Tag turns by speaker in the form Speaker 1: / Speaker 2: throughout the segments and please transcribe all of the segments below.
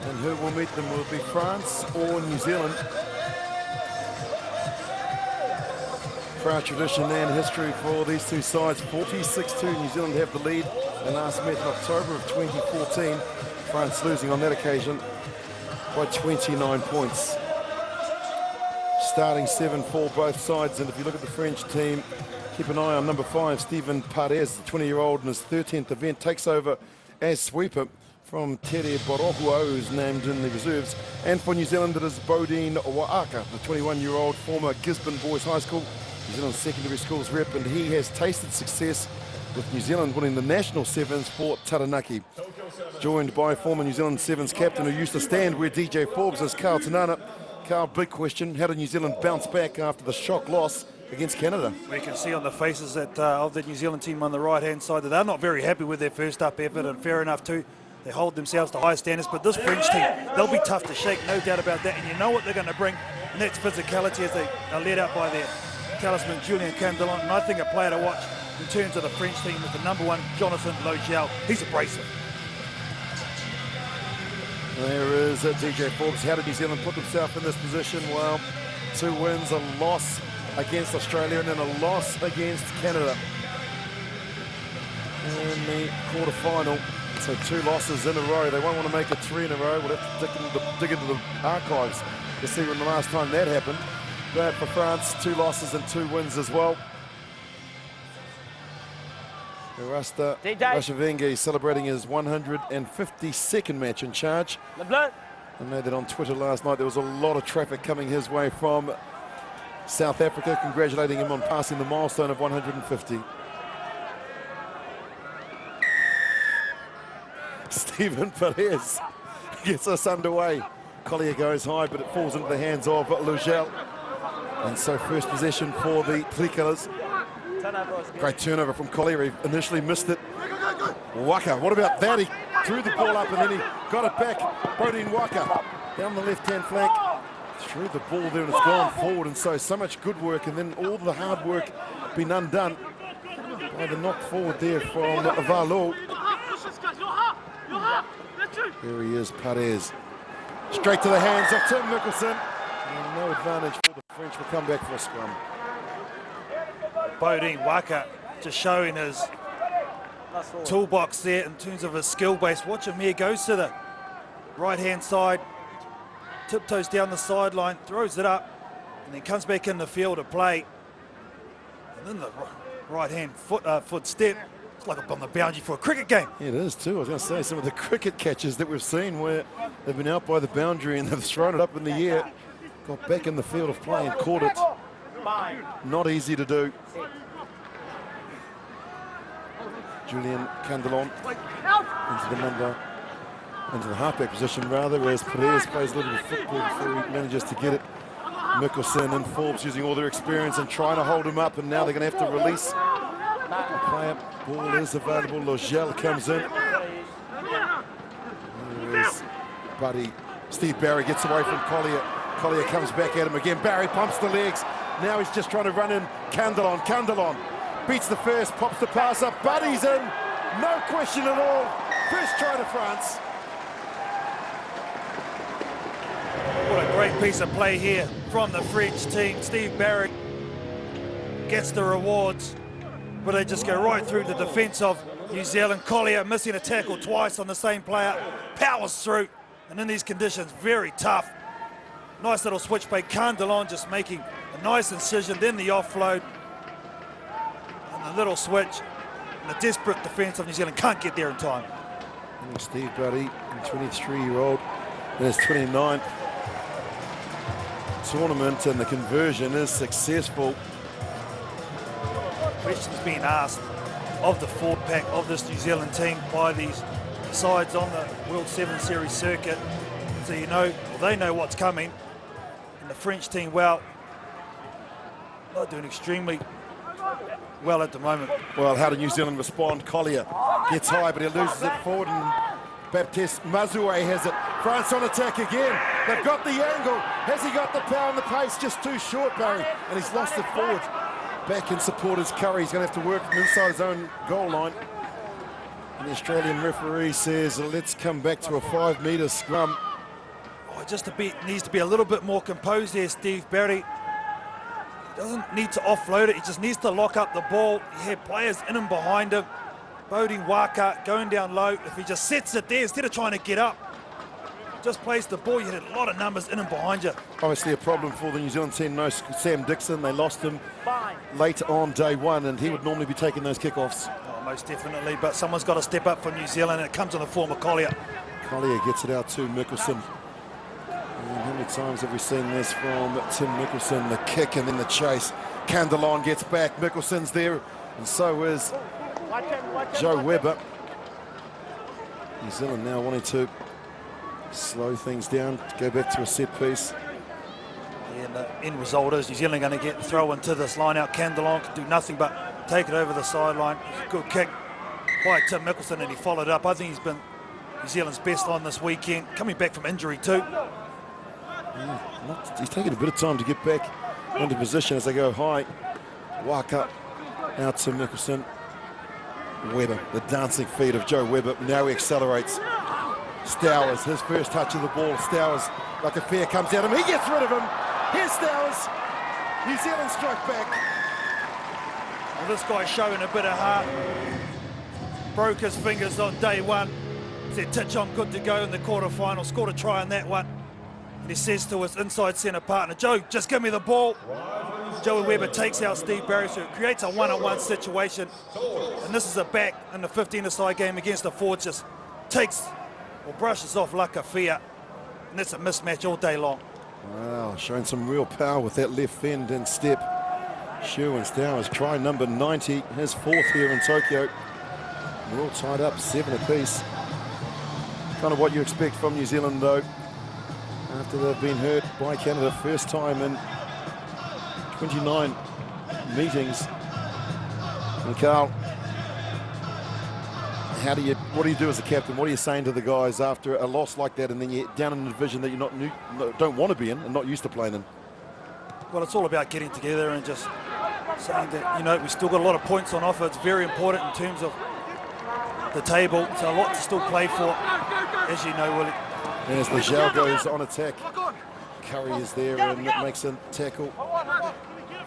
Speaker 1: And who will meet them? Will it be France or New Zealand? Proud tradition and history for these two sides. 46-2, New Zealand have the lead. They last met in October of 2014. France losing on that occasion by 29 points. Starting 7 for both sides, and if you look at the French team, keep an eye on number 5, Steven Paredes, the 20-year-old in his 13th event, takes over as sweeper from Tere Borohua, who's named in the reserves. And for New Zealand, it is Bodine Waaka, the 21-year-old former Gisborne Boys High School, New Zealand secondary schools rep, and he has tasted success with New Zealand winning the national sevens for Taranaki. Joined by former New Zealand sevens captain who used to stand where DJ Forbes is, Carl Tanana. Carl, big question, how did New Zealand bounce back after the shock loss against Canada?
Speaker 2: We can see on the faces that of the New Zealand team on the right-hand side that they're not very happy with their first-up effort, and fair enough too. They hold themselves to high standards, but this French team, they'll be tough to shake, no doubt about that, and you know what they're going to bring, and that's physicality as they are led out by their talisman, Julien Candelon, and I think a player to watch in terms of the French team is the number 1, Jonathan Logel. He's abrasive.
Speaker 1: There is DJ Forbes. How did New Zealand put themselves in this position? Well, 2 wins, a loss against Australia, and then a loss against Canada in the quarterfinal. So 2 losses in a row. They won't want to make it 3 in a row. We'll have to dig into the archives to see when the last time that happened. But for France, 2 losses and 2 wins as well. Rasta Rashavengi celebrating his 152nd match in charge. I know that on Twitter last night there was a lot of traffic coming his way from South Africa, congratulating him on passing the milestone of 150. Steven Paredes gets us underway. Collier goes high, but it falls into the hands of Logel. And so first possession for the Tricolours. Great turnover from Collier. He initially missed it. Waka, what about that? He threw the ball up and then he got it back. Bodine Waka down the left-hand flank. Threw the ball there and it's gone forward. And so much good work and then all the hard work been undone by the knock forward there from Valo. There he is, Paredes. Straight to the hands of Tim Mickelson. And no advantage for the French. Will come back for a scrum.
Speaker 2: Bodine Waka just showing his toolbox there in terms of his skill base. Watch him here, goes to the right-hand side, tiptoes down the sideline, throws it up, and then comes back in the field to play. And then the right-hand foot step. It's like on the boundary for a cricket game.
Speaker 1: Yeah, it is too. I was going to say some of the cricket catches that we've seen where they've been out by the boundary and they've thrown it up in the air, got back in the field of play and caught it. Not easy to do. Julien Candelon into the halfback position rather, whereas Paredes plays a little bit of football before he manages to get it. Mickelson and Forbes using all their experience and trying to hold him up, and now they're going to have to release the player. Ball is available. Logel comes in. There is Buddy. Steve Barry gets away from Collier. Collier comes back at him again. Barry pumps the legs. Now he's just trying to run in Candelon. Candelon beats the first, pops the pass up. Buddy's in. No question at all. First try to France.
Speaker 2: What a great piece of play here from the French team. Steve Barry gets the rewards, but they just go right through the defence of New Zealand. Collier missing a tackle twice on the same player. Powers through, and in these conditions, very tough. Nice little switch play. Candelon just making a nice incision, then the offload. And the little switch. And the desperate defence of New Zealand can't get there in time.
Speaker 1: And Steve Barry, 23-year-old, in his 29th tournament, and the conversion is successful.
Speaker 2: Questions being asked of the forward pack of this New Zealand team by these sides on the World 7 Series circuit. So you know, they know what's coming. And the French team, well, they're doing extremely well at the moment.
Speaker 1: Well, how did New Zealand respond? Collier gets high, but he loses it forward, and Baptiste Mazoué has it. France on attack again. They've got the angle. Has he got the power and the pace? Just too short, Barry, and he's lost it forward. Back in support is Curry. He's going to have to work from inside his own goal line. And the Australian referee says, let's come back to a 5-metre scrum.
Speaker 2: Needs to be a little bit more composed there, Steve Barry. He doesn't need to offload it, he just needs to lock up the ball. He had players in and behind him. Boding Waka going down low. If he just sets it there, instead of trying to get up, just plays the ball, you had a lot of numbers in and behind you.
Speaker 1: Obviously a problem for the New Zealand team. No Sam Dixon, they lost him late on day one, and he would normally be taking those kickoffs.
Speaker 2: Oh, most definitely, but someone's got to step up for New Zealand, and it comes in the form of Collier.
Speaker 1: Collier gets it out to Mickelson. And how many times have we seen this from Tim Mickelson? The kick and then the chase. Candelon gets back, Mickelson's there, and so is Joe Webber. New Zealand now wanting to slow things down, go back to a set piece.
Speaker 2: Yeah, and the end result is New Zealand going to get throw into this line out. Candelon can do nothing but take it over the sideline. Good kick by Tim Mickelson, and he followed up. I think he's been New Zealand's best on this weekend, coming back from injury too.
Speaker 1: Yeah, he's taking a bit of time to get back into position as they go high. Waka out to Mickelson. Webber, the dancing feet of Joe Webber. Now he accelerates. Stowers, his first touch of the ball. Stowers, like a fair, comes at him. He gets rid of him. Here's Stowers. New Zealand strike back.
Speaker 2: Well, this guy's showing a bit of heart. Broke his fingers on day one. Said, Titch, I'm good to go in the quarterfinal. Scored a try on that one. And he says to his inside centre partner, Joe, just give me the ball. Joey Webber takes out Steve Barry, so it creates a one-on-one situation. And this is a back in the 15-a-side game against the forward, just takes or brushes off Lakafia. And that's a mismatch all day long.
Speaker 1: Wow, showing some real power with that left fend and step. Shu and Stowers, try number 90, his fourth here in Tokyo. We're all tied up, 7 apiece. Kind of what you expect from New Zealand, though, after they've been hurt by Canada first time in 29 meetings. And Carl, what do you do as a captain? What are you saying to the guys after a loss like that, and then you're down in a division that you don't want to be in and not used to playing in?
Speaker 2: Well, it's all about getting together and just saying that, you know, we've still got a lot of points on offer. It's very important in terms of the table. So a lot to still play for, as you know, Willie.
Speaker 1: And as Lejao goes on attack, Curry is there and makes a tackle.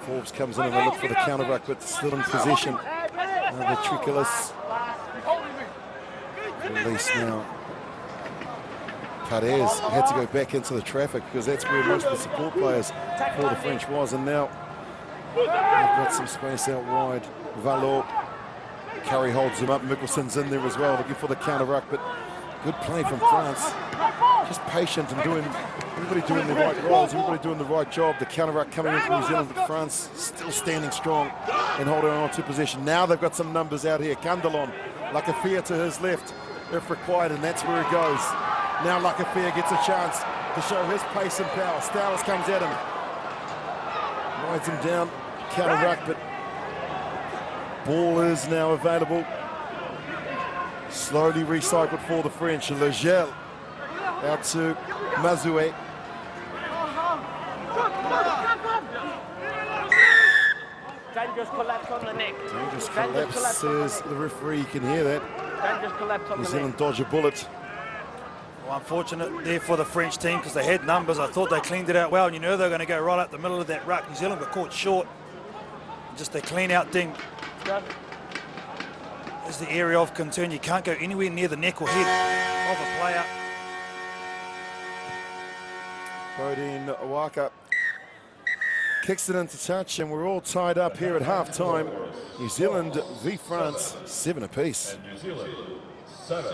Speaker 1: Forbes comes in and they look for the counter ruck, but still in possession. The Tricolis release now. Paredes had to go back into the traffic because that's where most of the support players for the French was, and now they've got some space out wide. Valo, Curry holds him up, Mickelson's in there as well, looking for the counter ruck, but good play from France. Just patient and everybody doing the right roles, everybody doing the right job. The counter ruck coming in from New Zealand, but France still standing strong and holding on to possession. Now they've got some numbers out here. Candelon, Lakafia to his left if required, and that's where he goes. Now Lakafia gets a chance to show his pace and power. Stowers comes at him. Rides him down, counter ruck, but ball is now available. Slowly recycled for the French. Legel out to Mazoué.
Speaker 3: Dangerous collapse on the neck.
Speaker 1: Dangerous collapse, says the referee. You can hear that.
Speaker 3: Dangerous collapse on
Speaker 1: New
Speaker 3: the
Speaker 1: Zealand
Speaker 3: neck.
Speaker 1: dodge a bullet.
Speaker 2: Well, unfortunate there for the French team because they had numbers. I thought they cleaned it out well, and you know they're going to go right up the middle of that ruck. New Zealand got caught short. Just a clean out thing is the area of concern. You can't go anywhere near the neck or head of a player.
Speaker 1: Bodine Waka kicks it into touch, and we're all tied up here at half-time. New Zealand v France, 7 apiece.
Speaker 4: New Zealand, 7.